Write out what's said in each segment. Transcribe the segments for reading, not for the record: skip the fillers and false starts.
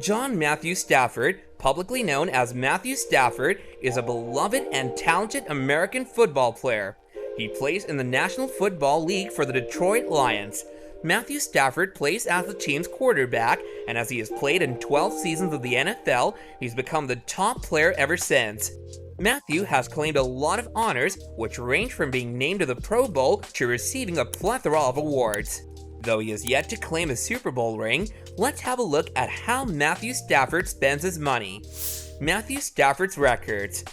John Matthew Stafford, publicly known as Matthew Stafford, is a beloved and talented American football player. He plays in the National Football League for the Detroit Lions. Matthew Stafford plays as the team's quarterback, and as he has played in 12 seasons of the NFL, he's become the top player ever since. Matthew has claimed a lot of honors, which range from being named to the Pro Bowl to receiving a plethora of awards. Though he has yet to claim a Super Bowl ring, let's have a look at how Matthew Stafford spends his money. Matthew Stafford's records.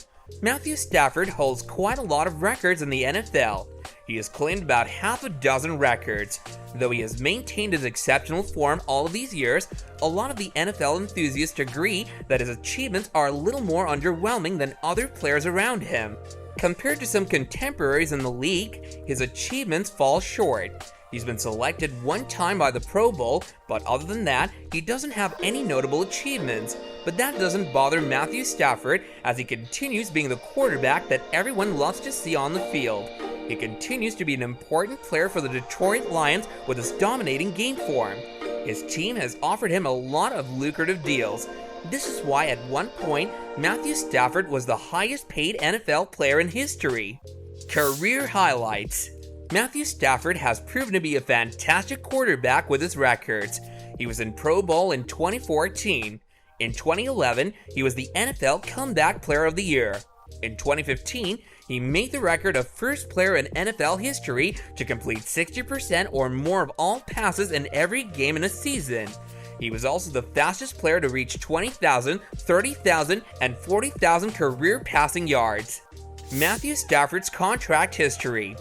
Matthew Stafford holds quite a lot of records in the NFL. He has claimed about half a dozen records. Though he has maintained his exceptional form all of these years, a lot of the NFL enthusiasts agree that his achievements are a little more underwhelming than other players around him. Compared to some contemporaries in the league, his achievements fall short. He's been selected one time by the Pro Bowl, but other than that, he doesn't have any notable achievements. But that doesn't bother Matthew Stafford, as he continues being the quarterback that everyone loves to see on the field. He continues to be an important player for the Detroit Lions with his dominating game form. His team has offered him a lot of lucrative deals. This is why at one point, Matthew Stafford was the highest paid NFL player in history. Career highlights. Matthew Stafford has proven to be a fantastic quarterback with his records. He was in Pro Bowl in 2014. In 2011, he was the NFL Comeback Player of the Year. In 2015, he made the record of first player in NFL history to complete 60% or more of all passes in every game in a season. He was also the fastest player to reach 20,000, 30,000, and 40,000 career passing yards. Matthew Stafford's contract history.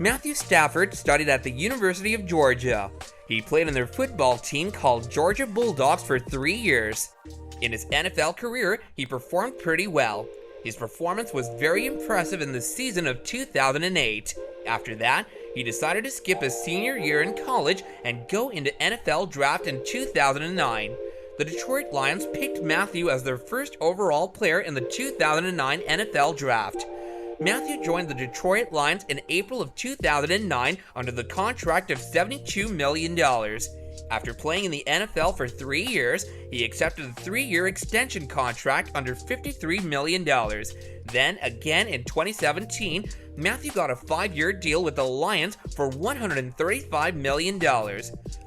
Matthew Stafford studied at the University of Georgia. He played on their football team called Georgia Bulldogs for 3 years. In his NFL career, he performed pretty well. His performance was very impressive in the season of 2008. After that, he decided to skip his senior year in college and go into NFL draft in 2009. The Detroit Lions picked Matthew as their first overall player in the 2009 NFL draft. Matthew joined the Detroit Lions in April of 2009 under the contract of $72 million. After playing in the NFL for 3 years, he accepted a 3-year extension contract under $53 million. Then, again in 2017, Matthew got a 5-year deal with the Lions for $135 million.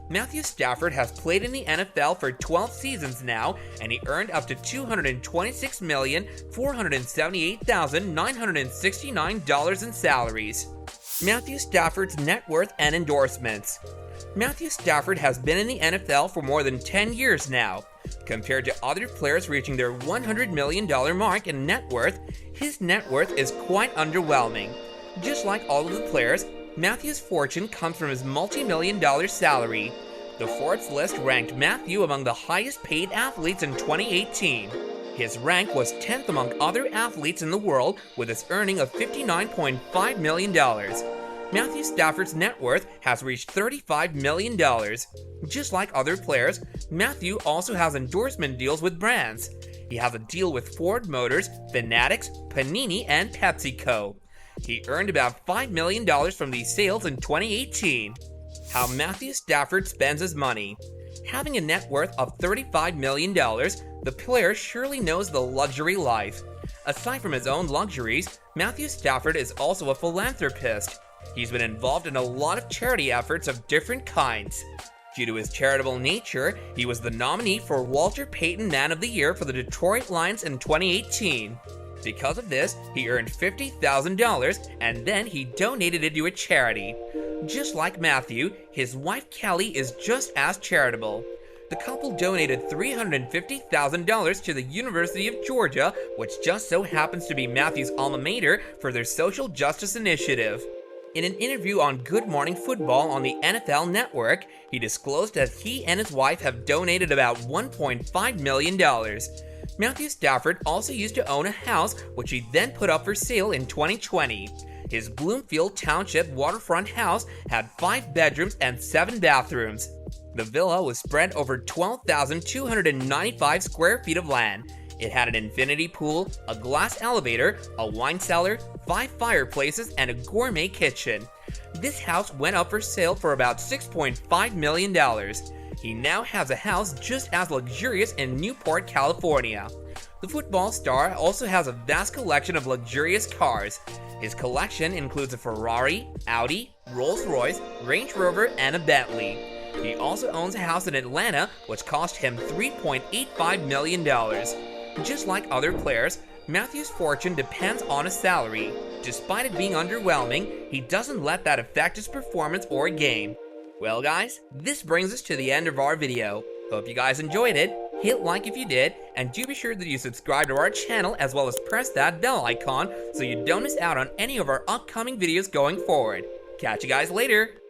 Matthew Stafford has played in the NFL for 12 seasons now, and he earned up to $226,478,969 in salaries. Matthew Stafford's net worth and endorsements. Matthew Stafford has been in the NFL for more than 10 years now. Compared to other players reaching their $100 million mark in net worth, his net worth is quite underwhelming. Just like all of the players, Matthew's fortune comes from his multi-million-dollar salary. The Forbes list ranked Matthew among the highest paid athletes in 2018. His rank was 10th among other athletes in the world, with his earning of $59.5 million. Matthew Stafford's net worth has reached $35 million. Just like other players, Matthew also has endorsement deals with brands. He has a deal with Ford Motors, Fanatics, Panini, and PepsiCo. He earned about $5 million from these sales in 2018. How Matthew Stafford spends his money. Having a net worth of $35 million, the player surely knows the luxury life. Aside from his own luxuries, Matthew Stafford is also a philanthropist. He's been involved in a lot of charity efforts of different kinds. Due to his charitable nature, he was the nominee for Walter Payton Man of the Year for the Detroit Lions in 2018. Because of this, he earned $50,000 and then he donated it to a charity. Just like Matthew, his wife Kelly is just as charitable. The couple donated $350,000 to the University of Georgia, which just so happens to be Matthew's alma mater, for their social justice initiative. In an interview on Good Morning Football on the NFL Network, he disclosed that he and his wife have donated about $1.5 million. Matthew Stafford also used to own a house, which he then put up for sale in 2020. His Bloomfield Township waterfront house had 5 bedrooms and 7 bathrooms. The villa was spread over 12,295 square feet of land. It had an infinity pool, a glass elevator, a wine cellar, 5 fireplaces, and a gourmet kitchen. This house went up for sale for about $6.5 million. He now has a house just as luxurious in Newport, California. The football star also has a vast collection of luxurious cars. His collection includes a Ferrari, Audi, Rolls-Royce, Range Rover, and a Bentley. He also owns a house in Atlanta, which cost him $3.85 million. Just like other players, Matthew's fortune depends on his salary. Despite it being underwhelming, he doesn't let that affect his performance or game. Well guys, this brings us to the end of our video. Hope you guys enjoyed it. Hit like if you did, and do be sure that you subscribe to our channel as well as press that bell icon so you don't miss out on any of our upcoming videos going forward. Catch you guys later!